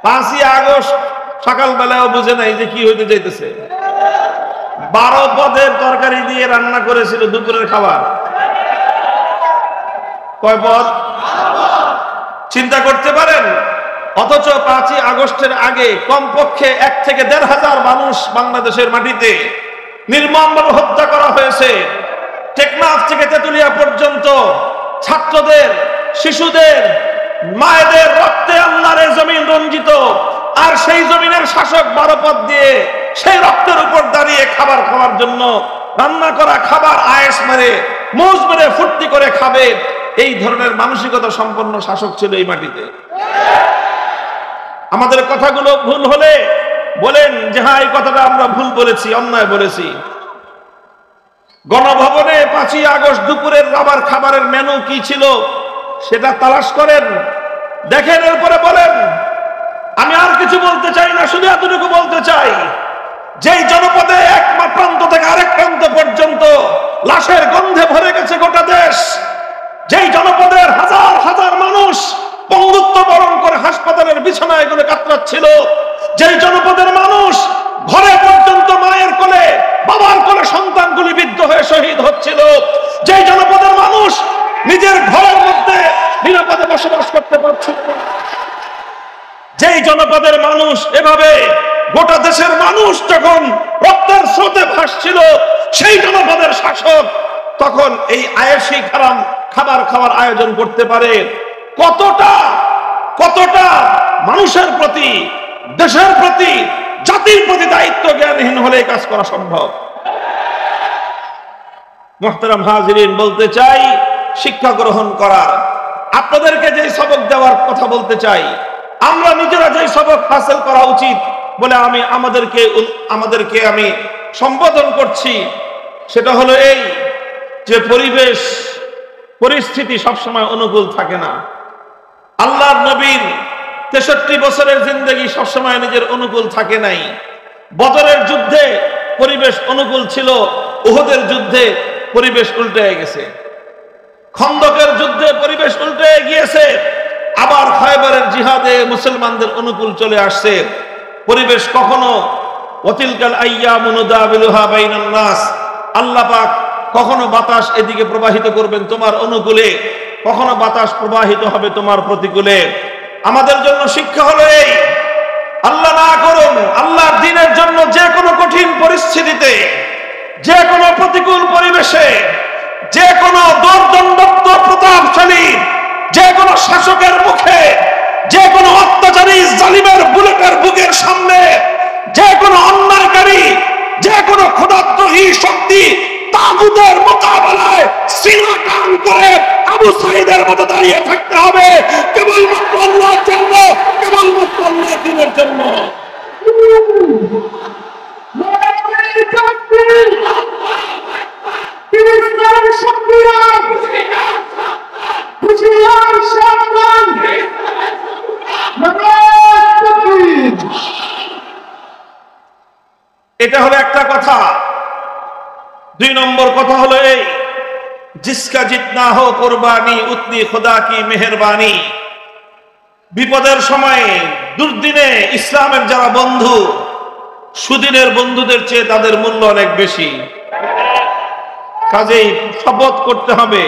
5ই August সকালবেলাও বুঝে নাই যে কি হইতে যাইতেছে। 12 পদের তরকারি দিয়ে রান্না করেছিল দুপুরের খাবার। কয় পদ? চিন্তা করতে পারেন। অথচ 5ই আগস্টের আগে কমপক্ষে 1 থেকে 1,500 মানুষ বাংলাদেশের মাটিতে নির্মমভাবে হত্যা করা হয়েছে। টেকনাফ থেকে তেতুলিয়া পর্যন্ত ছাত্রদের, শিশুদের, মায়েদের রক্তে আল্লাহর জমিন রঞ্জিত। আর সেই জমিনের শাসক 12 পদ দিয়ে সেই রক্তের উপর দাঁড়িয়ে খাবার খাওয়ার জন্য রান্না করা খাবার আয়েশ মেরে, মৌজ মেরে, ফুর্তি করে খাবে, এই ধরনের মানসিকতা সম্পন্ন শাসক ছিল এই মাটিতে। আমাদের কথাগুলো ভুল হলে বলেন যে হ্যাঁ, এই কথাটা আমরা ভুল বলেছি, অন্যায় বলেছি। গণভবনে 5ই আগস্ট দুপুরের রাবার খাবারের মেনু কি ছিল সেটা তালাশ করেন, দেখেন, এরপরে বলেন। আমি আর কিছু বলতে চাই না, শুধু এতটুকু বলতে চাই, যেই জনপদে এক প্রান্ত থেকে আরেক প্রান্ত পর্যন্ত লাশের গন্ধে ভরে গেছে গোটা দেশ, যেই জনপদের হাজার হাজার মানুষ পঙ্গুত্ব বরণ করে হাসপাতালের বিছানায় গুলো কাতরাচ্ছিল, যেই জনপদের মানুষ ঘরে পর্যন্ত মায়ের কোলে, বাবার কোলে সন্তানগুলি বিদ্ধ হয়ে শহীদ হচ্ছিল, যেই জনপদের মানুষ নিজের ঘরের মধ্যে নিরাপদে বসবাস করতে পারছিল, যেই জনপদের মানুষ এভাবে গোটা দেশের মানুষ যখন রক্তের স্রোতে ভাসছিল, সেই জনপদের শাসক তখন এই আয়েশি খাবার খাওয়ার আয়োজন করতে পারে। কতটা মানুষের প্রতি, দেশের প্রতি, জাতির প্রতি দায়িত্ব জ্ঞানহীন হলে কাজ করা সম্ভব। মুহতারাম হাজিরিন, বলতে চাই, শিক্ষা গ্রহণ করার, আপনাদেরকে যে সবক দেওয়ার কথা বলতে চাই, আমরা নিজেরা যে সবক হাসিল করা উচিত বলে আমাদেরকে আমি সম্বোধন করছি, সেটা হলো এই যে পরিস্থিতি সবসময় অনুকূল থাকে না। আল্লাহর নবীর 63 বছরের জিন্দেগি সবসময় নিজের অনুকূল থাকে নাই। বদরের যুদ্ধে পরিবেশ অনুকূল ছিল, উহুদের যুদ্ধে পরিবেশ উল্টে গেছে, খন্দকের যুদ্ধে পরিবেশ উল্টে গিয়েছে, আবার খয়বরের জিহাদে মুসলমানদের অনুকূল চলে আসছে পরিবেশ। কখনো ওয়াতিলকাল আইয়ামু নুদাবিলুহা বাইনান নাস, আল্লাহ পাক কখনো বাতাস এদিকে প্রবাহিত করবেন তোমার অনুকূলে, কখনো বাতাস প্রবাহিত হবে তোমার প্রতিকূলে। আমাদের জন্য শিক্ষা হলো এই, আল্লাহ না করুন, আল্লাহর দ্বীনের জন্য যে কোনো কঠিন পরিস্থিতিতে, যে কোনো প্রতিকূল পরিবেশে, যে কোনো দুর্দণ্ডত্ব প্রতাপশালী যে কোনো শাসকের মুখে, যে কোনো অত্যাচারী জালিমের বুলেটের বুকের সামনে, যে কোনো অন্যায়কারী, যে কোনো খোদাদ্রোহী শক্তি তাগুতের মোকাবেলায় সিনা টান করে আবু সাঈদের মতো দাঁড়িয়ে থাকতে হবে, কেবলমাত্র আল্লাহর জন্য, কেবলমাত্র আল্লাহর দ্বীনের জন্য। এটা হলো একটা কথা। 2 নম্বর কথা হলো এই, জিসকা জিতনা হো কুরবানি উতনি খুদা কি মেহেরবানি। বিপদের সময়ে, দুর্দিনে ইসলামের যারা বন্ধু, সুদিনের বন্ধুদের চেয়ে তাদের মূল্য অনেক বেশি। কাজেই শপথ করতে হবে,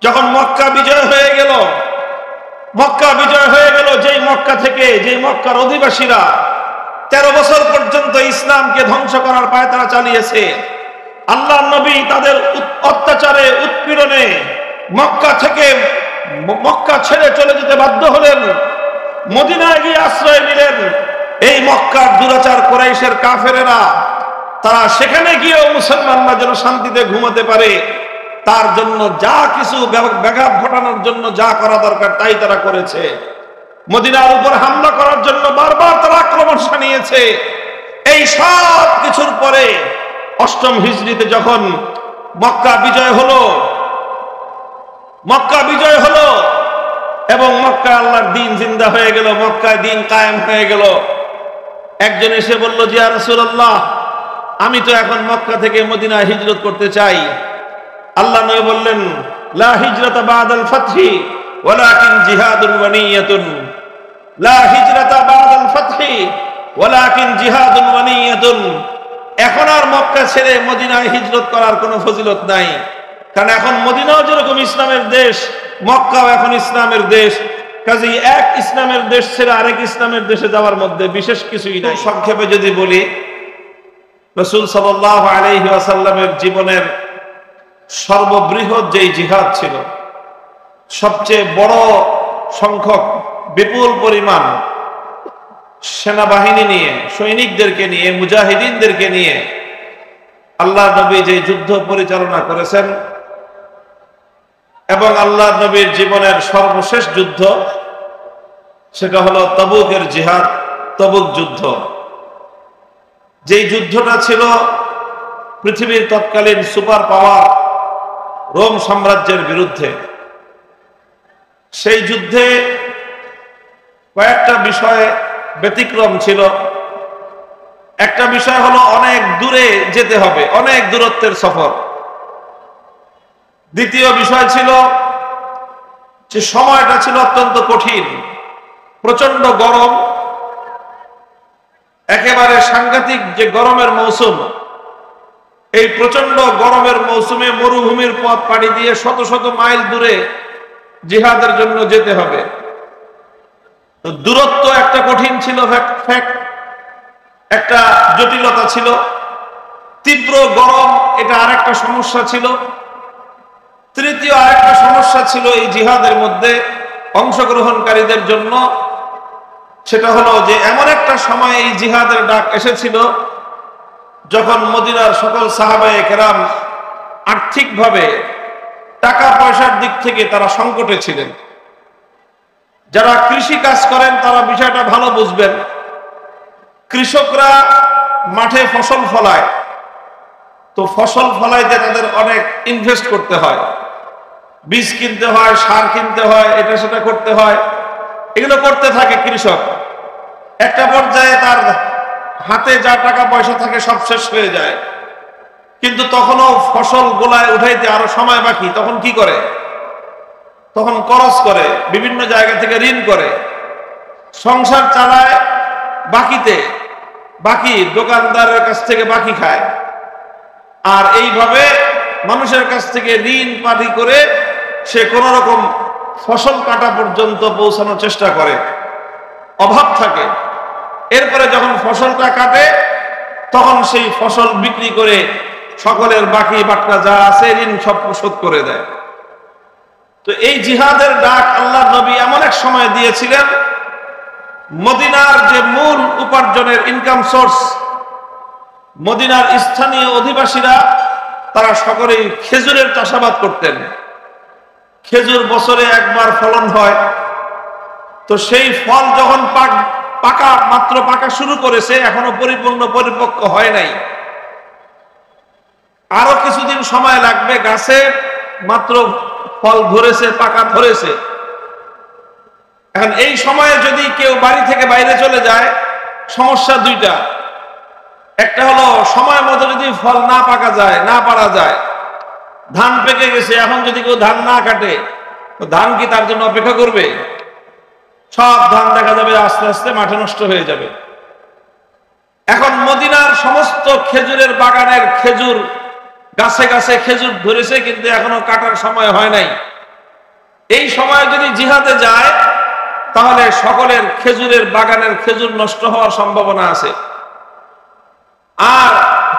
যখন মক্কা বিজয় হয়ে গেল, যেই মক্কা থেকে, যেই মক্কার অধিবাসীরা 13 বছর পর্যন্ত ইসলামকে ধ্বংস করার পায়তারা চালিয়েছে, আল্লাহর নবী তাদের অত্যাচারে, উৎপীড়নে মক্কা ছেড়ে চলে যেতে বাধ্য হলেন, মদিনায় গিয়ে আশ্রয় নিলেন। এই মক্কার দুরাচার কুরাইশের কাফেরেরা, তারা সেখানে গিয়েও মুসলমানরা যেন শান্তিতে ঘুমাতে পারে, তার জন্য যা কিছু ব্যাঘাত ঘটানোর জন্য যা করা দরকার তাই তারা করেছে। মদিনার উপর হামলা করার জন্য বারবার তারা আক্রমণ শানিয়েছে। এই সব কিছুর পরে 8ম হিজরিতে যখন মক্কা বিজয় হলো এবং মক্কায় আল্লাহর দ্বীন জিন্দা হয়ে গেল, মক্কায় দ্বীন কায়েম হয়ে গেল, একজন এসে বলল যে ইয়া রাসূলুল্লাহ, আমি তো এখন মক্কা থেকে মদিনায় হিজরত করতে চাই। আল্লাহ নবী বললেন, লা হিজরাতা বাদাল ফাতহি ওয়ালাকিন জিহাদুন ওয়া নিয়াতুন। লা হিজরাতা ফাতহি ওয়ালাকিন জিহাদুন ওয়া নিয়াতুন। এখন আর মক্কা ছেড়ে মদিনায় হিজরত করার কোনো ফজিলত নাই, কারণ এখন মদিনাও যেরকম ইসলামের দেশ, মক্কাও এখন ইসলামের দেশ। কাজেই এক ইসলামের দেশ ছেড়ে আরেক ইসলামের দেশে যাওয়ার মধ্যে বিশেষ কিছুই নাই। সংক্ষেপে যদি বলি, রাসূল সাল্লাল্লাহু আলাইহি ওয়াসাল্লামের জীবনের সর্ববৃহৎ যেই জিহাদ ছিল, সবচেয়ে বড় সংখ্যক বিপুল পরিমাণ সেনাবাহিনী নিয়ে, সৈনিকদেরকে নিয়ে, মুজাহিদিনদেরকে নিয়ে আল্লাহ নবী যে যুদ্ধ পরিচালনা করেছেন এবং আল্লাহ নবীর জীবনের সর্বশেষ যুদ্ধ, সেটা হলো তাবুকের জিহাদ, তাবুক যুদ্ধ। যেই যুদ্ধটা ছিল পৃথিবীর তৎকালীন সুপার পাওয়ার রোম সাম্রাজ্যের বিরুদ্ধে। সেই যুদ্ধে কয়েকটা বিষয়ে ব্যতিক্রম ছিল। একটা বিষয় হলো অনেক দূরে যেতে হবে, অনেক দূরত্বের সফর। দ্বিতীয় বিষয় ছিল যে সময়টা ছিল অত্যন্ত কঠিন, প্রচন্ড গরম, একেবারে সাংঘাতিক যে গরমের মৌসুম। এই প্রচন্ড গরমের মৌসুমে মরুভূমির পথ পাড়ি দিয়ে শত শত মাইল দূরে জিহাদের জন্য যেতে হবে। তো দূরত্ব একটা কঠিন ছিল, একটা জটিলতা ছিল। তীব্র গরম, এটা আরেকটা সমস্যা ছিল। তৃতীয় আরেকটা সমস্যা ছিল এই জিহাদের মধ্যে অংশগ্রহণকারীদের জন্য, সেটা হলো যে এমন একটা সময় এই জিহাদের ডাক এসেছিল যখন মদিনার সকল সাহাবায়ে কেরাম আর্থিকভাবে, টাকা পয়সার দিক থেকে তারা সংকটে ছিলেন। যারা কৃষি কাজ করেন তারা বিষয়টা ভালো বুঝবেন। কৃষকরা মাঠে ফসল ফলায়, তো ফসল ফলাইতে তাদের অনেক ইনভেস্ট করতে হয়, বীজ কিনতে হয়, সার কিনতে হয়, এটা সেটা করতে হয়। এগুলো করতে থাকে কৃষক। একটা পর্যায়ে তার হাতে যা টাকা পয়সা থাকে সব শেষ হয়ে যায়, কিন্তু তখনও ফসল গোলায় উঠাইতে আরো সময় বাকি। তখন কি করে? তখন খরচ করে, বিভিন্ন জায়গা থেকে ঋণ করে, সংসার চালায় বাকিতে, বাকি দোকানদারের কাছ থেকে বাকি খায়। আর এইভাবে মানুষের কাছ থেকে ঋণ পাতি করে সে কোন রকম ফসল কাটা পর্যন্ত পৌঁছানোর চেষ্টা করে। অভাব থাকে। এরপরে যখন ফসলটা কাটে তখন সেই ফসল বিক্রি করে সকলের বাকি বাটনা যা আছে ঋণ সব শোধ করে দেয়। তো এই জিহাদের ডাক আল্লাহ নবী এমন এক সময় দিয়েছিলেন, মদিনার যে মূল উপার্জনের ইনকাম সোর্স, মদিনার স্থানীয় অধিবাসীরা তারা সকলেই খেজুরের চাষাবাদ করতেন। খেজুর বছরে একবার ফলন হয়। তো সেই ফল যখন মাত্র পাকা শুরু করেছে, এখনো পরিপক্ক হয় নাই, আরো কিছুদিন সময় লাগবে, গাছে মাত্র ফল ধরেছে, পাকা ধরেছে। এখন এই সময়ে যদি কেউ বাড়ি থেকে বাইরে চলে যায়, সমস্যা দুইটা। একটা হলো সময় মতো যদি ফল না পাকা যায়, না পারা যায়, ধান পেকে গেছে, এখন যদি কেউ ধান না কাটে, তো ধান কি তার জন্য অপেক্ষা করবে? সব ধান দেখা যাবে আস্তে আস্তে মাঠে নষ্ট হয়ে যাবে। এখন মদিনার সমস্ত খেজুরের বাগানের খেজুর, গাছে গাছে খেজুর ধরেছে, কিন্তু এখনো কাটার সময় হয় নাই। এই সময় যদি জিহাদে যায় তাহলে সকলের খেজুরের বাগানের খেজুর নষ্ট হওয়ার সম্ভাবনা আছে। আর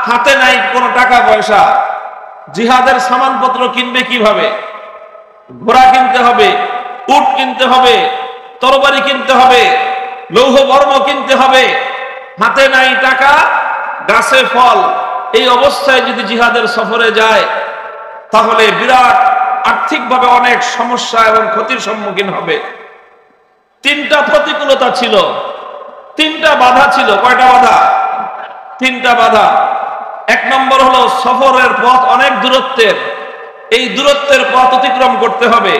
হাতে নাই কোনো টাকা পয়সা, জিহাদের সামানপত্র কিনবে কিভাবে? ঘোড়া কিনতে হবে, উট কিনতে হবে, তরবারি কিনতে হবে, লৌহ বর্ম কিনতে হবে। হাতে নাই টাকা, গাছে ফল। এই অবস্থায় যদি জিহাদের সফরে যায় তাহলে বিরাট আর্থিকভাবে অনেক সমস্যা এবং ক্ষতির সম্মুখীন হবে। তিনটা প্রতিকূলতা ছিল, তিনটা বাধা ছিল। কয়টা বাধা? তিনটা বাধা। এক নম্বর হলো সফরের পথ অনেক দূরত্বের, এই দূরত্বের পথ অতিক্রম করতে হবে।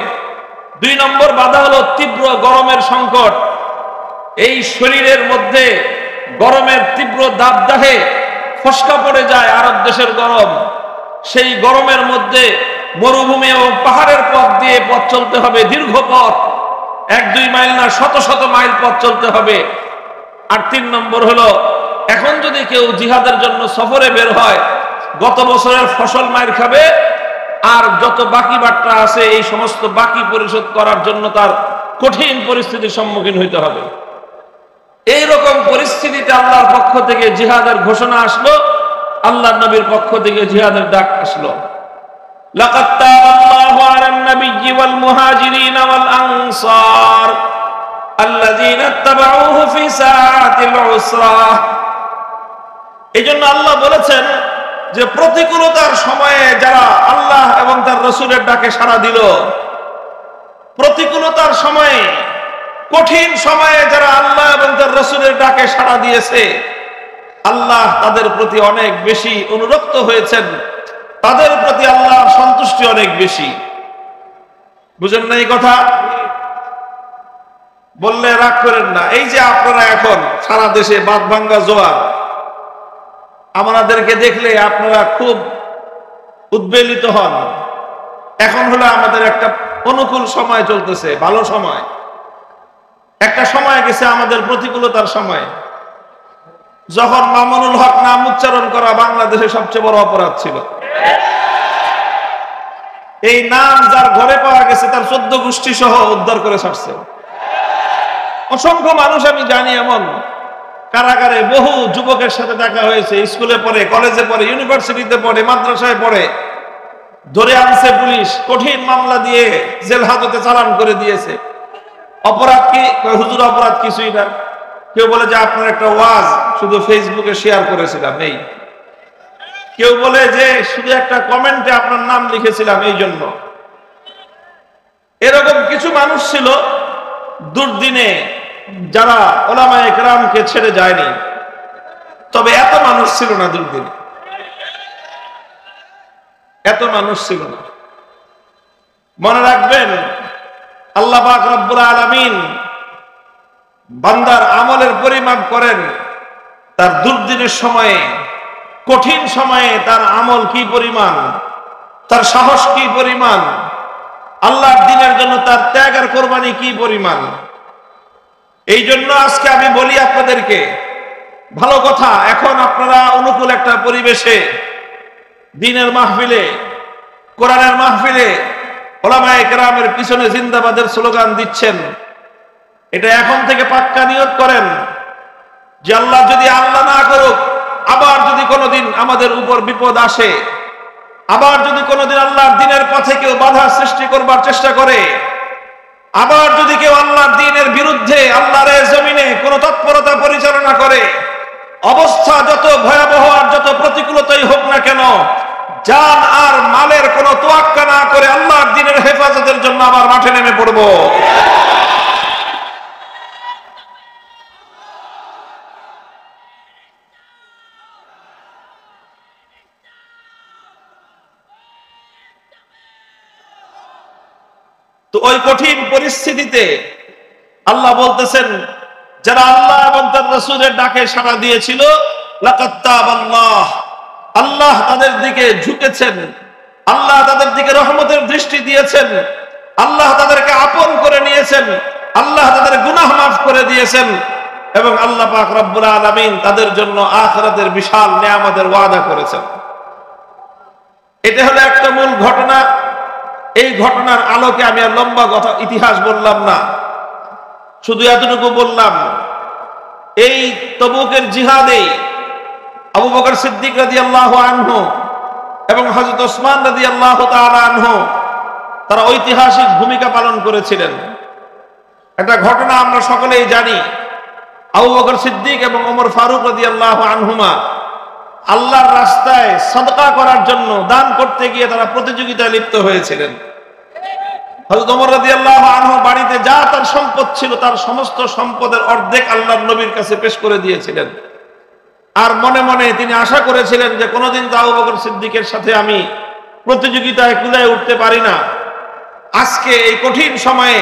দুই নম্বর বাধা হলো তীব্র গরমের সংকট। এই শরীরের মধ্যে গরমের তীব্র দাবদাহে ফসকা পড়ে যায় আরব দেশের গরম। সেই গরমের মধ্যে মরুভূমি ও পাহাড়ের পথ দিয়ে পথ চলতে হবে, দীর্ঘ পথ, 1-2 মাইল না, শত শত মাইল পথ চলতে হবে। আর 3 নম্বর হলো, এখন যদি কেউ জিহাদের জন্য সফরে বের হয়, গত বছরের ফসল মাইর খাবে, আর যত বাকি বাট্টা আছে এই সমস্ত বাকি পরিশোধ করার জন্য তার কঠিন পরিস্থিতির সম্মুখীন হইতে হবে। এইরকম পরিস্থিতিতে আল্লাহর পক্ষ থেকে জিহাদের ঘোষণা আসলো, আল্লাহর নবীর পক্ষ থেকে জিহাদের ডাক আসলো। লাকাদ তাআল্লাহু আলান নাবিয়্যি ওয়াল মুহাজিরিন ওয়াল আনসার আল্লাযীনা ইত্তাবাউহু ফি সাআতিল উসরা। এইজন্য আল্লাহ বলেছেন যে প্রতিকূলতার সময়ে যারা আল্লাহ এবং তার রাসূলের ডাকে সাড়া দিল, প্রতিকূলতার সময়ে, কঠিন সময়ে যারা আল্লাহ এবং তার রাসূলের ডাকে সাড়া দিয়েছে, আল্লাহ তাদের প্রতি অনেক বেশি অনুরক্ত হয়েছেন, তাদের প্রতি আল্লাহর সন্তুষ্টি অনেক বেশি। বুঝেন না এই কথা? বললে রাগ করেন না। এই যে আপনারা এখন সারা দেশে বাঁধ ভাঙ্গা জোয়ার, আমাদেরকে দেখলে আপনারা খুব উদ্বেলিত হন। এখন হলো আমাদের একটা অনুকূল সময় চলতেছে, ভালো সময়। একটা সময় গেছে আমাদের প্রতিকূলতার সময়, যখন মামুনুল হক নাম উচ্চারণ করা বাংলাদেশের সবচেয়ে বড় অপরাধ ছিল। এই নাম যার ঘরে পাওয়া গেছে তার 14 গোষ্ঠী সহ উদ্ধার করে ছাড়ছে। অসংখ্য মানুষ আমি জানি এমন, কারাগারে বহু যুবকের সাথে দেখা হয়েছে, স্কুলে পড়ে, কলেজে পড়ে, ইউনিভার্সিটিতে পড়ে, মাদ্রাসায় পড়ে, ধরে আনছে পুলিশ, কঠিন মামলা দিয়ে জেল হাজতে চালান করে দিয়েছে। অপরাধ কি? হুজুর অপরাধ কিছুই না। কেউ বলে যে আপনার একটা ওয়াজ শুধু ফেসবুকে শেয়ার করেছিলাম, এই। কেউ বলে যে শুধু একটা কমেন্টে আপনার নাম লিখেছিলাম, এই জন্য। এরকম কিছু মানুষ ছিল দুর্দিনে, যারা উলামায়ে কেরামকে ছেড়ে যায়নি। তবে এত মানুষ ছিল না দুর্দিনে, এত মানুষ ছিল না। মনে রাখবেন, আল্লাহ পাক রব্বুল আলামিন বান্দার আমলের পরিমাপ করেন তার দুর্দিনের সময়ে, কঠিন সময়ে তার আমল কি পরিমাণ, তার সাহস কি পরিমাণ, আল্লাহর দ্বীনের জন্য তার ত্যাগ আর কোরবানি কি পরিমাণ। এই জন্য আজকে আমি বলি আপনাদেরকে, ভালো কথা, এখন আপনারা অনুকূল একটা পরিবেশে দ্বীনের মাহফিলে, কোরআনের মাহফিলে উলামায়ে কেরামের পিছনে জিন্দাবাদের স্লোগান দিচ্ছেন। এটা এখন থেকে পাক্কা নিয়ত করেন যে আল্লাহ যদি আল্লাহ না করুক, আবার যদি কোনোদিন আমাদের উপর বিপদ আসে, আবার যদি কোনোদিন আল্লাহর দ্বীনের পথে কেউ বাধা সৃষ্টি করবার চেষ্টা করে, আবার যদি কেউ আল্লাহর দ্বীনের বিরুদ্ধে আল্লাহর জমিনে কোন তৎপরতা পরিচালনা করে, অবস্থা যত ভয়াবহ আর যত প্রতিকূলতাই হোক না কেন, জান আর মালের কোনো তোয়াক্কা না করে আল্লাহর দ্বীনের হেফাজতের জন্য আবার মাঠে নেমে পড়ব। তো ওই কঠিন পরিস্থিতিতে আল্লাহ বলতেছেন, যারা আল্লাহ এবং তার রাসূলের ডাকে সাড়া দিয়েছিল, লাকাদ তাবাল্লাহ, আল্লাহ তাদের দিকে ঝুঁকেছেন, আল্লাহ তাদের দিকে রহমতের দৃষ্টি দিয়েছেন, আল্লাহ তাদেরকে আপন করে নিয়েছেন, আল্লাহ তাদের গুনাহ মাফ করে দিয়েছেন, এবং আল্লাহ পাক রব্বুল আলামিন তাদের জন্য আখিরাতের বিশাল নেয়ামতের ওয়াদা করেছেন। এটা হলো একটা মূল ঘটনা। এই ঘটনার আলোকে আমি আর লম্বা কথা ইতিহাস বললাম না, শুধু এতটুকু বললাম, এই তবুকের জিহাদে আবু বকর সিদ্দিক রাদিয়াল্লাহু আনহু এবং হযরত ওসমান রাদিয়াল্লাহু তাআলা আনহু তারা ঐতিহাসিক ভূমিকা পালন করেছিলেন। একটা ঘটনা আমরা সকলেই জানি, আবু বকর সিদ্দিক এবং ওমর ফারুক রাদিয়াল্লাহু আনহুমা আল্লাহর রাস্তায় সাদকা করার জন্য, দান করতে গিয়ে তারা প্রতিযোগিতায় লিপ্ত হয়েছিলেন। হযরত ওমর রাদিয়াল্লাহু আনহু বাড়িতে যা তার সম্পদ ছিল, তার সমস্ত সম্পদের অর্ধেক আল্লাহর নবীর কাছে পেশ করে দিয়েছিলেন। আর মনে মনে তিনি আশা করেছিলেন যে কোনোদিন তো আবু বকর সিদ্দিকের সাথে আমি প্রতিযোগিতায় কুলায় উঠতে পারি না, আজকে এই কঠিন সময়ে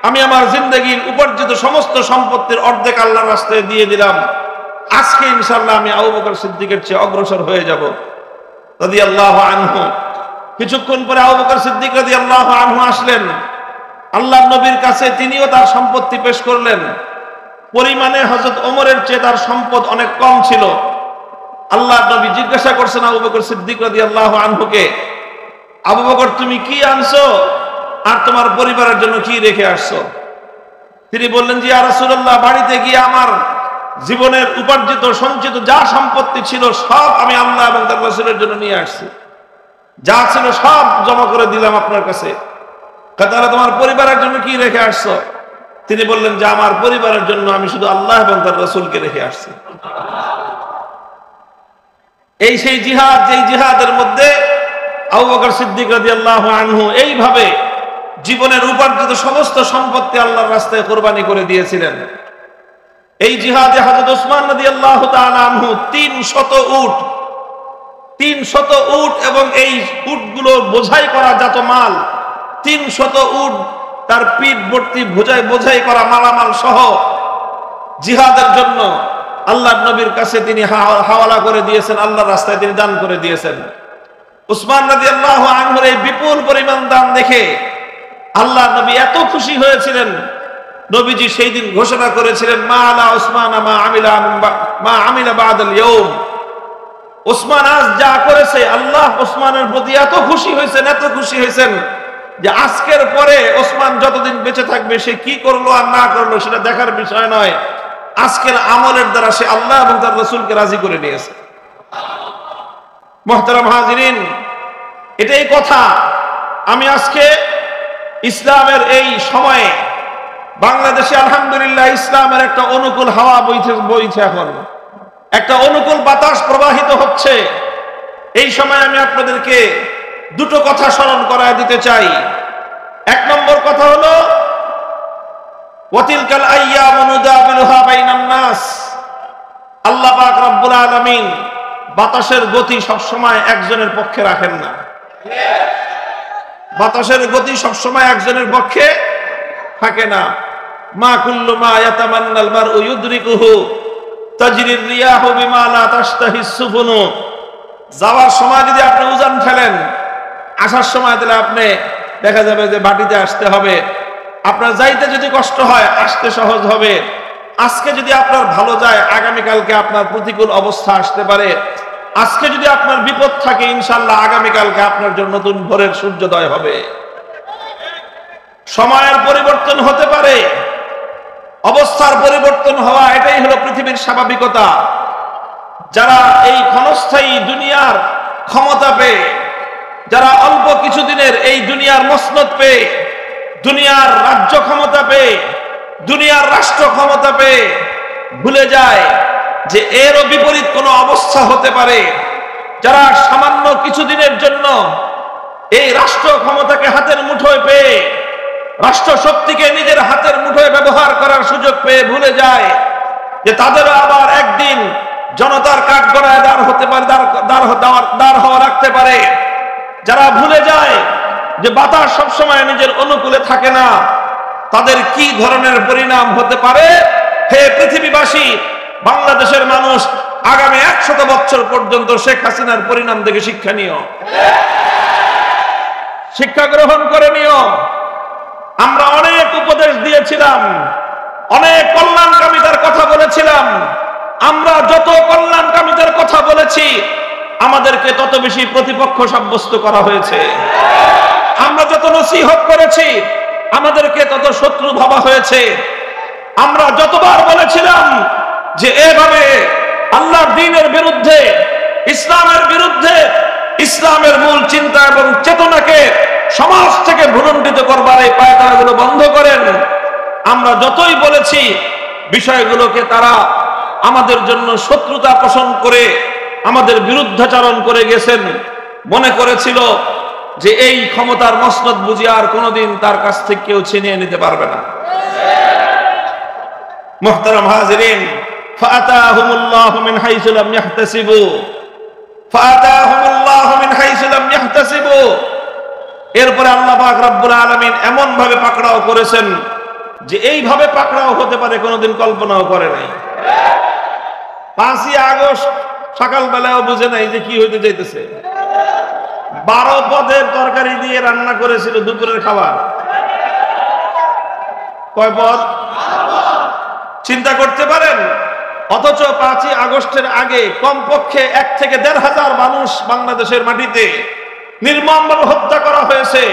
আমি আমার জিন্দেগীর উপার্জিত সমস্ত সম্পত্তির অর্ধেক আল্লাহর রাস্তায় দিয়ে দিলাম, আজকে ইনশাআল্লাহ আমি আবু বকর সিদ্দিকের চেয়ে অগ্রসর হয়ে যাব রাদিয়াল্লাহু আনহু। কিছুক্ষণ পরে আবু বকর সিদ্দিক রাদিয়াল্লাহু আনহু আসলেন আল্লাহর নবীর কাছে, তিনিও তার সম্পত্তি পেশ করলেন। পরিমাণে হযরত ওমরের চেয়ে তার সম্পদ অনেক কম ছিল। আল্লাহর নবী জিজ্ঞাসা করছেন আবু বকর সিদ্দিক রাদিয়াল্লাহু আনহুকে, আবু বকর তুমি কি আনছো আর তোমার পরিবারের জন্য কি রেখে আসছো? তিনি বললেন যে ইয়া রাসূলুল্লাহ, বাড়িতে গিয়ে আমার জীবনের উপার্জিত সঞ্চিত যা সম্পত্তি ছিল সব আমি আল্লাহ এবং তার রাসূলের জন্য নিয়ে আসছি, যা ছিল সব জমা করে দিলাম আপনার কাছে। তাহলে তোমার পরিবারের জন্য কি রেখে আসছো? তিনি বললেন যে আমার পরিবারের জন্য আমি শুধু আল্লাহ এবং তার রাসূলকে রেখে আসছি। এই সেই জিহাদ, যেই জিহাদের মধ্যে আবু বকর সিদ্দিক রাদিয়াল্লাহু আনহু এইভাবে জীবনের উপার্জিত সমস্ত সম্পত্তি আল্লাহর রাস্তায় কুরবানি করে দিয়েছিলেন। এই জিহাদে হযরত ওসমান রাদিয়াল্লাহু তাআলা আনহু 300 উট এবং এই উটগুলো বোঝাই করা যত মাল, 300 উট তার পিঠ ভর্তি বোঝাই করা মালামাল সহ জিহাদের জন্য আল্লাহর নবীর কাছে তিনি হাওয়ালা করে দিয়েছেন, আল্লাহর রাস্তায় তিনি দান করে দিয়েছেন। উসমান রাদিয়াল্লাহু আনহুর এই বিপুল পরিমাণ দান দেখে আল্লাহর নবী এত খুশি হয়েছিলেন, নবীজি সেই দিন ঘোষণা করেছিলেন মা আলা উসমান মা আমিলা বাদাল ইয়াউম। উসমান আজ যা করেছে, আল্লাহ উসমানের প্রতি এত খুশি হয়েছেন যে আজকের পরে ওসমান যতদিন বেঁচে থাকবে সে কি করলো আর না করলো সেটা দেখার বিষয় নয়, আজকের আমলের দ্বারা সে আল্লাহ এবং তার রাসূলকে রাজি করে নিয়েছে। মুহতারাম হাজিরিন, এটাই কথা। আমি আজকে ইসলামের এই সময়ে বাংলাদেশে আলহামদুলিল্লাহ ইসলামের একটা অনুকূল হাওয়া বইছে, এখন একটা অনুকূল বাতাস প্রবাহিত হচ্ছে। এই সময় আমি আপনাদেরকে দুটো কথা স্মরণ করায় দিতে চাই। এক নম্বর কথা হলো ওয়াতিলকাল আইয়ামু নুদাবিলুহা বাইনান নাস। আল্লাহ পাক রব্বুল আলামিন বাতাসের গতি সব সময় একজনের পক্ষে রাখেন না। বাতাসের গতি সব সময় একজনের পক্ষে থাকে না। মা কুল্লু মা ইয়াতামান্নাল মারউ ইউদরিকুহু তাজরির রিয়াহু বিমা লা তাশতাহিস সুফুনু। যাওয়ার সময় যদি আপনি উজান ফেলেন, আসার সময় তাহলে আপনি দেখা যাবে যে বাটিতে আসতে হবে। আপনার যাইতে যদি কষ্ট হয়, আসতে সহজ হবে। আজকে যদি আপনার ভালো যায়, আগামীকালকে আপনার প্রতিকূল অবস্থা আসতে পারে। আজকে যদি আপনার বিপদ থাকে, ইনশাআল্লাহ আগামীকালকে আপনার জন্য নতুন ভোরের সূর্যোদয় হবে। সময়ের পরিবর্তন হতে পারে, অবস্থার পরিবর্তন হওয়া এটাই হলো পৃথিবীর স্বাভাবিকতা। যারা এই ক্ষণস্থায়ী দুনিয়ার ক্ষমতা পেয়ে, যারা অল্প কিছুদিনের এই দুনিয়ার মসনদ পেয়ে, দুনিয়ার রাজ্য ক্ষমতা পেয়ে, দুনিয়ার রাষ্ট্র ক্ষমতা পেয়ে ভুলে যায় যে এরও বিপরীত কোনো অবস্থা হতে পারে। যারা সামান্য কিছুদিনের জন্য এই রাষ্ট্র ক্ষমতাকে হাতের মুঠোয় পেয়ে, রাষ্ট্র শক্তিকে নিজের হাতের মুঠোয় ব্যবহার করার সুযোগ পেয়ে ভুলে যায় যে তাদেরও আবার একদিন জনতার কাঠগড়ায় দাঁড় হতে পারে, দাঁড় হওয়া রাখতে পারে। যারা ভুলে যায় যে বাতাস সবসময় নিজের অনুকূলে থাকে না, তাদের কি ধরনের পরিণাম হতে পারে। হে পৃথিবীবাসী, বাংলাদেশের মানুষ আগামী 100 বছর পর্যন্ত শেখ হাসিনার পরিণাম দেখে শিক্ষা নিও, শিক্ষা গ্রহণ করে নিও। আমরা অনেক উপদেশ দিয়েছিলাম, অনেক কল্যাণকামিতার কথা বলেছিলাম। আমরা যত কল্যাণকামিতার কথা বলেছি, আমাদেরকে তত বেশি প্রতিপক্ষ সাব্যস্ত করা হয়েছে। আমরা যত নসিহত করেছি, আমাদেরকে তত শত্রু ভাবা হয়েছে। আমরা যতবার বলেছিলাম যে এভাবে আল্লাহর দ্বীনের বিরুদ্ধে, ইসলামের বিরুদ্ধে, ইসলামের মূল চিন্তা এবং চেতনাকে সমাজ থেকে ভুলুণ্ঠিত করবার এই পায়তারাগুলো বন্ধ করেন, আমরা যতই বলেছি বিষয়গুলোকে তারা আমাদের জন্য শত্রুতা পোষণ করে আমাদের বিরুদ্ধাচরণ করে গেছেন। মনে করেছিল যে এই ক্ষমতার মসনদ বুঝি আর কোনোদিন তার কাছ থেকে কেউ ছিনিয়ে নিতে পারবে না। মুহতারাম হাজিরিন, ফাআতাহুমুল্লাহু মিন হাইসু লাম ইয়াহতাসিবু, ফাআতাহুমুল্লাহু মিন হাইসু লাম ইয়াহতাসিবু। এরপরে আল্লাহ পাক রব্বুল আলামিন এমন ভাবে পাকড়াও করেছেন যে এইভাবে পাকড়াও হতে পারে কোনোদিন কল্পনাও করে নাই। 5ই আগস্ট সকালবেলাও বুঝে নাই যে কি হইতে যাইতেছে। 12 পদের তরকারি দিয়ে রান্না করেছিল দুপুরের খাবার। কয় পদ? চিন্তা করতে পারেন? অথচ 5ই আগস্টের আগে কমপক্ষে 1 থেকে 1,500 মানুষ বাংলাদেশের মাটিতে নির্মমভাবে হত্যা করা হয়েছে।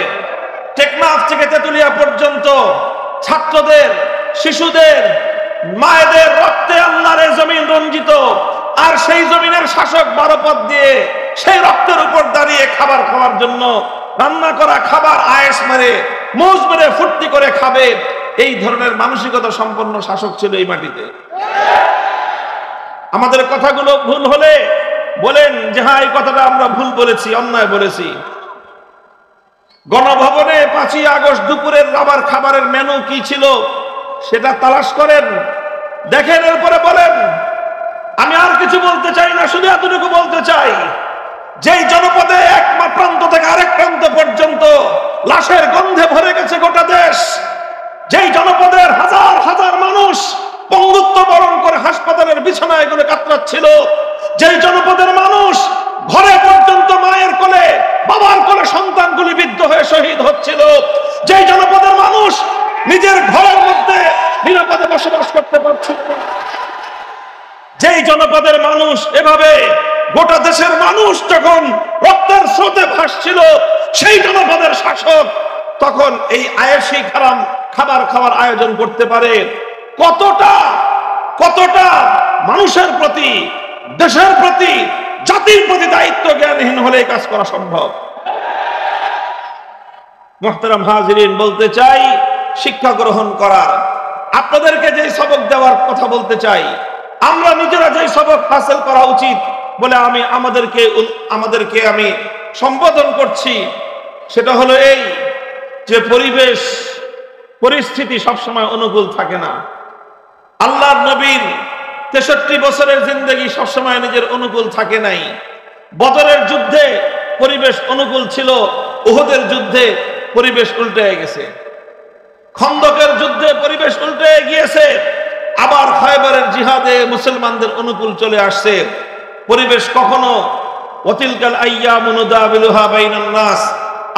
টেকনাফ থেকে তেতুলিয়া পর্যন্ত ছাত্রদের, শিশুদের, মায়েদের রক্তে আল্লাহর এই জমিন রঞ্জিত। আর সেই জমিনের শাসক 12 পথ দিয়ে সেই রক্তের উপর দাঁড়িয়ে খাবার খাওয়ার জন্য রান্না করা খাবার আয়েশ মেরে, মৌজ মেরে, ফুর্তি করে খাবে, এই ধরনের মানসিকতা সম্পন্ন শাসক ছিল এই মাটিতে। আমাদের কথাগুলো ভুল হলে বলেন যে হ্যাঁ, এই কথাটা আমরা ভুল বলেছি, অন্যায় বলেছি। গণভবনে 5ই আগস্ট দুপুরের খাবারের মেনু কি ছিল সেটা তালাশ করেন, দেখেন, এরপরে বলেন। আমি আর কিছু বলতে চাই না, শুধু এতটুকু বলতে চাই, যেই জনপদে এক প্রান্ত থেকে আরেক প্রান্ত পর্যন্ত লাশের গন্ধে ভরে গেছে গোটা দেশ, যেই জনপদের হাজার হাজার মানুষ পঙ্গুত্ব বরণ করে হাসপাতালের বিছানায় করে কাতরাচ্ছিল, যেই জনপদের মানুষ ঘরে পর্যন্ত মায়ের কোলে, বাবার কোলে সন্তানগুলি বিদ্ধ হয়ে শহীদ হচ্ছিল, যেই জনপদের মানুষ নিজের ঘরের মধ্যে নিরাপদে বসবাস করতে পারছিল, যেই জনপদের মানুষ এভাবে গোটা দেশের মানুষ যখন রক্তের স্রোতে ভাসছিল, সেই জনপদের শাসক তখন এই আয়েশি খাবার খাওয়ার আয়োজন করতে পারে। কতটা মানুষের প্রতি, দেশের প্রতি, জাতির প্রতি দায়িত্ব জ্ঞানহীন হলে এই কাজ করা সম্ভব। মুহতারাম হাজিরিন, বলতে চাই, শিক্ষা গ্রহণ করার, আপনাদেরকে যে সবক দেওয়ার কথা বলতে চাই, আমরা নিজেরা যে সবক হাসিল করা উচিত বলে আমি আমাদেরকে আমি সম্বোধন করছি, সেটা হলো এই যে পরিস্থিতি সবসময় অনুকূল থাকে না। আল্লাহর নবীর 63 বছরের জিন্দেগি সবসময় নিজের অনুকূল থাকে নাই। বদরের যুদ্ধে পরিবেশ অনুকূল ছিল, উহুদের যুদ্ধে পরিবেশ উল্টে গেছে, খন্দকের যুদ্ধে পরিবেশ উল্টে গিয়েছে, আবার খায়বারের জিহাদে মুসলমানদের অনুকূল চলে আসছে পরিবেশ। কখনো ওয়াতিলকাল আইয়ামু নুদাবিলুহা বাইনান নাস,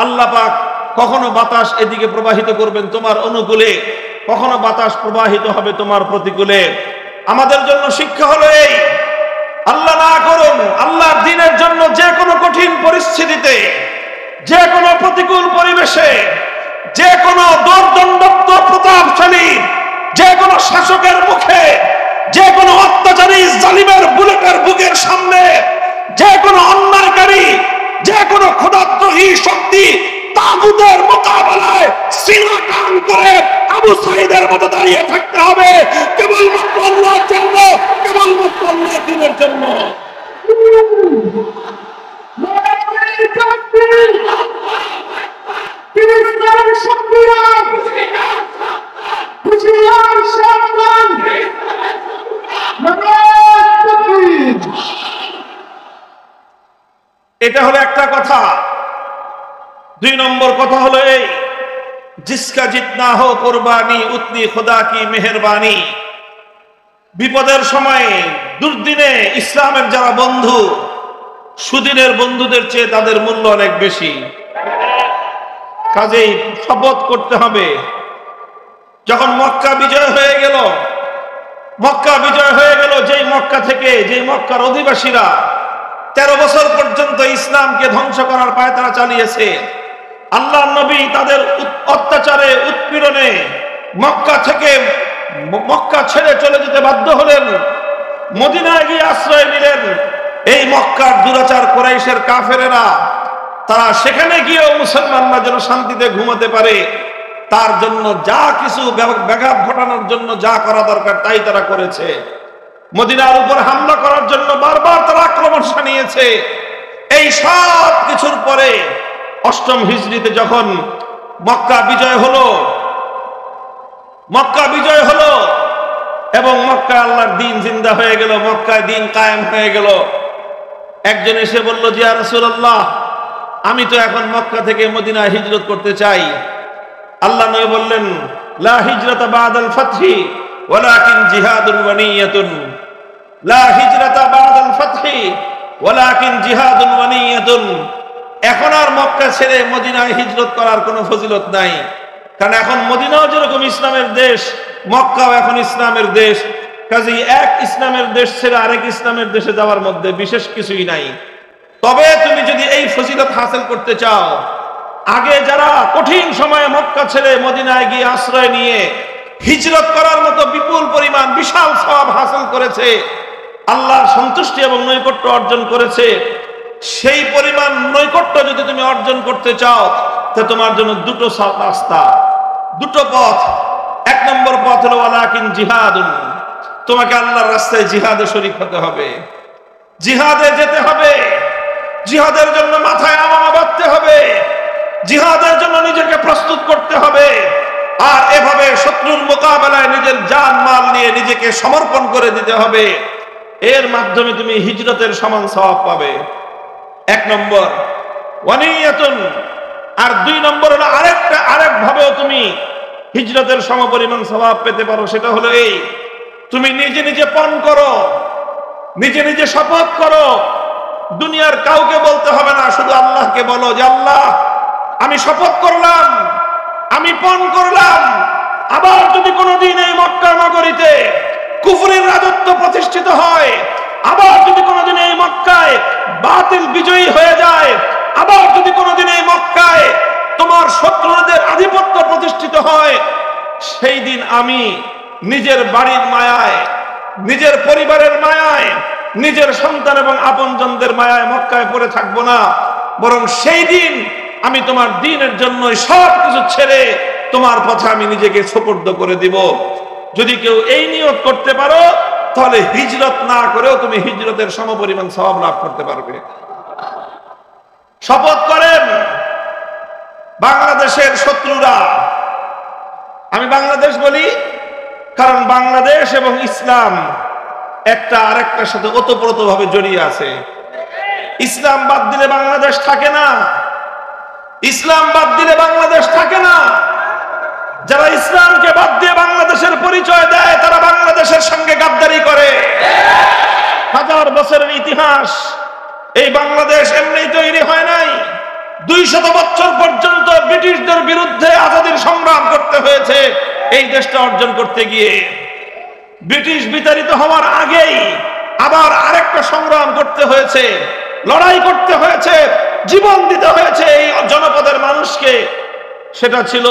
আল্লাহ পাক কখনো বাতাস এদিকে প্রবাহিত করবেন তোমার অনুকূলে, কখনো বাতাস প্রবাহিত হবে তোমার প্রতিকূলে। আমাদের জন্য শিক্ষা হলো এই, আল্লাহ না করুন, আল্লাহর দ্বীনের জন্য যে কোনো কঠিন পরিস্থিতিতে, যে কোনো প্রতিকূল পরিবেশে, যে কোনো দুর্দণ্ডত্ব প্রতাপশালী যে কোনো শাসকের মুখে, যে কোনো অত্যাচারী জালিমের বুলেটের বুকের সামনে, যে কোনো অন্যায়কারী, যে কোনো খোদাদ্রোহী শক্তি তাগুতের মোকাবেলায় সিনা টান করে আবু সাঈদের মতো দাঁড়িয়ে থাকতে হবে, কেবলমাত্র আল্লাহর জন্য, কেবলমাত্র আল্লাহর দ্বীনের জন্য। এটা হলো একটা কথা। 2 নম্বর কথা হলো এই, জিসকা জিতনা হো কুরবানি উতনি খোদা কি মেহেরবানি। বিপদের সময়ে, দুর্দিনে ইসলামের যারা বন্ধু, সুদিনের বন্ধুদের চেয়ে তাদের মূল্য অনেক বেশি। কাজেই শপথ করতে হবে, যখন মক্কা বিজয় হয়ে গেল, যেই মক্কা থেকে, যেই মক্কার অধিবাসীরা 13 বছর পর্যন্ত ইসলামকে ধ্বংস করার পায়তারা চালিয়েছে, আল্লাহর নবী তাদের অত্যাচারে, উৎপীড়নে মক্কা ছেড়ে চলে যেতে বাধ্য হলেন, মদিনায় গিয়ে আশ্রয় নিলেন। এই মক্কার দুরাচার কুরাইশের কাফেরেরা, তারা সেখানে গিয়েও মুসলমানরা যেন শান্তিতে ঘুমাতে পারে, তার জন্য যা কিছু ব্যাঘাত ঘটানোর জন্য যা করা দরকার তাই তারা করেছে। মদিনার উপর হামলা করার জন্য বারবার তারা আক্রমণ শানিয়েছে। এই সব কিছুর পরে 8ম হিজরিতে যখন মক্কা বিজয় হলো এবং মক্কায় আল্লাহর দ্বীন জিন্দা হয়ে গেল, মক্কায় দ্বীন কায়েম হয়ে গেল, একজন এসে বলল যে ইয়া রাসূলুল্লাহ, আমি তো এখন মক্কা থেকে মদিনায় হিজরত করতে চাই। আল্লাহ নবী বললেন, লা হিজরাতা বাদাল ফাতহি ওয়ালাকিন জিহাদুন ওয়া নিয়াতুন। লা হিজরাতা বাদাল ফাতহি ওয়ালাকিন জিহাদুন ওয়া নিয়াতুন। এখন আর মক্কা ছেড়ে মদিনায় হিজরত করার কোনো ফজিলত নাই, কারণ এখন মদিনাও যেরকম ইসলামের দেশ, মক্কাও এখন ইসলামের দেশ। কাজেই এক ইসলামের দেশ ছেড়ে আরেক ইসলামের দেশে যাওয়ার মধ্যে বিশেষ কিছুই নাই। তবে তুমি যদি এই ফজিলত হাসিল করতে চাও, আগে যারা কঠিন সময়ে মক্কা ছেড়ে মদিনায় গিয়ে আশ্রয় নিয়ে হিজরত করার মতো বিপুল পরিমাণ বিশাল সওয়াব হাসিল করেছে, আল্লাহর সন্তুষ্টি এবং নৈকট্য অর্জন করেছে, সেই পরিমাণ নৈকট্য যদি তুমি অর্জন করতে চাও, তা তোমার জন্য দুটো রাস্তা, দুটো পথ। এক নম্বর পথ হলো ওয়ালাকিন জিহাদুন, তোমাকে আল্লাহর রাস্তায় জিহাদে শরীক হতে হবে, জিহাদে যেতে হবে, জিহাদের জন্য মাথায় আমামা বাঁধতে হবে, জিহাদের জন্য নিজেকে প্রস্তুত করতে হবে। আর এভাবে শত্রুর মোকাবেলায় নিজের জান মাল নিয়ে নিজেকে সমর্পণ করে দিতে হবে। এর মাধ্যমে তুমি হিজরতের সমান সওয়াব পাবে। এক নম্বর ওয়ানিয়াতুন। আর দুই নম্বর হলো আরেক ভাবেও তুমি হিজরতের সমপরিমাণ সওয়াব পেতে পারো। সেটা হলো এই, তুমি নিজে নিজে পণ করো, নিজে নিজে শপথ করো, দুনিয়ার কাউকে বলতে হবে না, শুধু আল্লাহকে বলো যে আল্লাহ আমি শপথ করলাম, আমি পণ করলাম, আবার যদি কোনোদিন এই মক্কা নগরীতে কুফরের রাজত্ব প্রতিষ্ঠিত হয়, আবার যদি কোনোদিন এই মক্কায় বাতিল বিজয়ী হয়ে যায়, আবার যদি কোনোদিন এই মক্কায় তোমার শত্রুদের আধিপত্য প্রতিষ্ঠিত হয়, সেই দিন আমি নিজের বাড়ির মায়ায়, নিজের পরিবারের মায়ায়, নিজের সন্তান এবং আপনজনদের মায়ায় মক্কায় পড়ে থাকবো না, বরং সেই দিন আমি তোমার দ্বীনের জন্য সব কিছু ছেড়ে তোমার পথে আমি নিজেকে সুপর্দ করে দিব। যদি কেউ এই নিয়ত করতে পারো, তাহলে হিজরত না করেও তুমি হিজরতের সমপরিমাণ সওয়াব লাভ করতে পারবে। শপথ করেন বাংলাদেশের শত্রুরা, আমি বাংলাদেশ বলি কারণ বাংলাদেশ এবং ইসলাম একটা আরেকটার সাথে ওতপ্রোতভাবে জড়িয়ে আছে। ইসলাম বাদ দিলে বাংলাদেশ থাকে না, ইসলাম বাদ দিলে বাংলাদেশ থাকে না। যারা ইসলামকে বাদ দিয়ে বাংলাদেশের পরিচয় দেয়, তারা বাংলাদেশের সঙ্গে গাদ্দারি করে। হাজার বছরের ইতিহাস, এই বাংলাদেশ এমনি তৈরি হয় নাই। 200 বছর পর্যন্ত ব্রিটিশদের বিরুদ্ধে আজাদির সংগ্রাম করতে হয়েছে এই দেশটা অর্জন করতে গিয়ে। ব্রিটিশ বিতাড়িত হওয়ার আগেই আবার আরেকটা সংগ্রাম করতে হয়েছে, লড়াই করতে হয়েছে, জীবন দিতে হয়েছে এই জনপদের মানুষকে। সেটা ছিল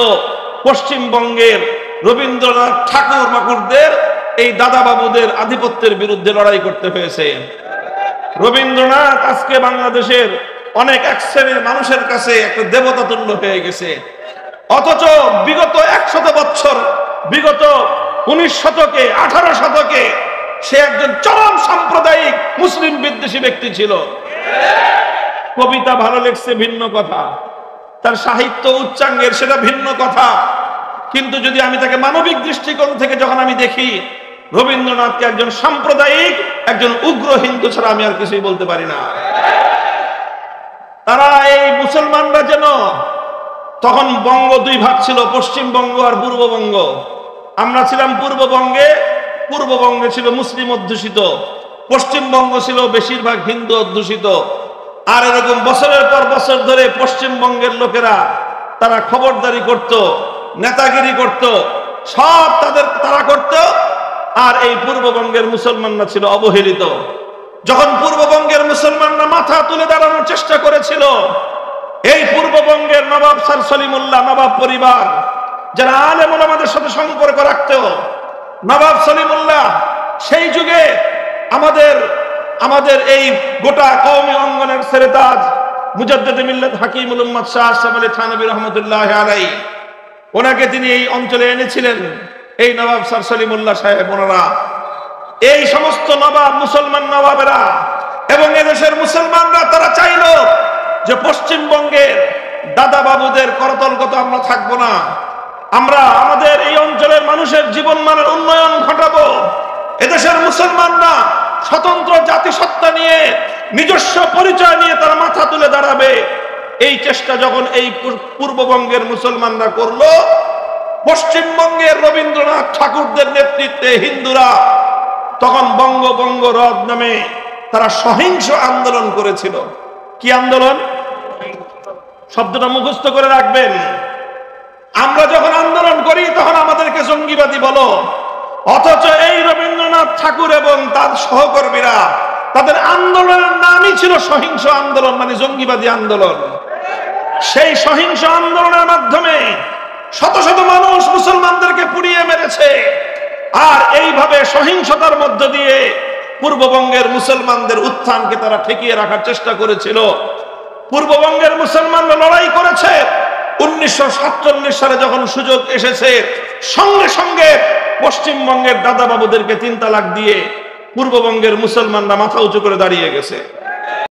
পশ্চিমবঙ্গের রবীন্দ্রনাথ ঠাকুর মাকুরদের, এই দাদা বাবুদের আধিপত্যের বিরুদ্ধে লড়াই করতে হয়েছে। রবীন্দ্রনাথ আজকে বাংলাদেশের অনেক এক শ্রেণীর মানুষের কাছে একটা দেবতা তুল্য হয়ে গেছে, অথচ বিগত 100 বছর, বিগত 19 শতকে, 18 শতকে সে একজন চরম সাম্প্রদায়িক মুসলিম বিদ্বেষী ব্যক্তি ছিল। কবিতা ভালো লেখছে ভিন্ন কথা, তার সাহিত্য উচ্চাঙ্গের সেটা ভিন্ন কথা, কিন্তু যদি আমি তাকে মানবিক দৃষ্টিকোণ থেকে যখন আমি দেখি, রবীন্দ্রনাথকে একজন সাম্প্রদায়িক, একজন উগ্র হিন্দু ছাড়া আমি আর কিছুই বলতে পারি না। তারা এই মুসলমানরা যেন, তখন বঙ্গ 2 ভাগ ছিল, পশ্চিমবঙ্গ আর পূর্ববঙ্গ। আমরা ছিলাম পূর্ববঙ্গে, পূর্ববঙ্গে ছিল মুসলিম অধ্যুষিত, পশ্চিমবঙ্গ ছিল বেশিরভাগ হিন্দু অধ্যুষিত। আর এরকম বছরের পর বছর ধরে পশ্চিমবঙ্গের লোকেরা তারা খবরদারি করত, নেতাগিরি করত, সব তারা করত, আর এই পূর্ববঙ্গের মুসলমানরা ছিল অবহেলিত। যখন পূর্ববঙ্গের মুসলমানরা মাথা তুলে দাঁড়ানোর চেষ্টা করেছিল, এই পূর্ববঙ্গের নবাব স্যার সলিমুল্লাহ, নবাব পরিবার যারা আলেম ওলামাদের সাথে সম্পর্ক রাখত, নবাব সলিমুল্লাহ সেই যুগে আমাদের এই গোটা কওমি অঙ্গনের সেরেতাজ মুজাদ্দিদে মিল্লাত হাকিমুল উম্মাত শাহ আশরাফ আলী থানভী রাহমাতুল্লাহ আলাইহি, ওনাকে তিনি এই অঞ্চলে এনেছিলেন। এই নবাব স্যার সলিমুল্লাহ সাহেব, ওনারা এই সমস্ত নবাব, মুসলমান নবাবেরা এবং এদেশের মুসলমানরা তারা চাইল যে পশ্চিমবঙ্গের দাদা বাবুদের করতলগত আমরা থাকবো না, আমরা আমাদের এই অঞ্চলের মানুষের জীবনমানের উন্নয়ন ঘটাবো। এদেশের মুসলমানরা স্বতন্ত্র জাতিসত্তা নিয়ে, নিজস্ব পরিচয় নিয়ে তারা মাথা তুলে দাঁড়াবে। এই চেষ্টা যখন এই পূর্ববঙ্গের মুসলমানরা করলো, পশ্চিমবঙ্গের রবীন্দ্রনাথ ঠাকুরদের নেতৃত্বে হিন্দুরা তখন বঙ্গবঙ্গ রদ নামে তারা সহিংস আন্দোলন করেছিল। কি আন্দোলন? শব্দটা মুখস্থ করে রাখবেন। আমরা যখন আন্দোলন করি তখন আমাদেরকে জঙ্গিবাদী বলো, অথচ এই রবীন্দ্রনাথ ঠাকুর এবং তার সহকর্মীরা তাদের আন্দোলনের নামই ছিল সহিংস আন্দোলন, মানে জঙ্গিবাদী আন্দোলন। সেই সহিংস আন্দোলনের মাধ্যমে শত শত মানুষ মুসলমানদেরকে পুড়িয়ে মেরেছে, আর এইভাবে সহিংসতার মধ্য দিয়ে পূর্ববঙ্গের মুসলমানদের উত্থানকে তারা ঠেকিয়ে রাখার চেষ্টা করেছিল। পূর্ববঙ্গের মুসলমানরা লড়াই করেছে। 1947 সালে যখন সুযোগ এসেছে, সঙ্গে সঙ্গে পশ্চিমবঙ্গের দাদা বাবুদেরকে 3 তালাক দিয়ে পূর্ববঙ্গের মুসলমানরা মাথা উঁচু করে দাঁড়িয়ে গেছে।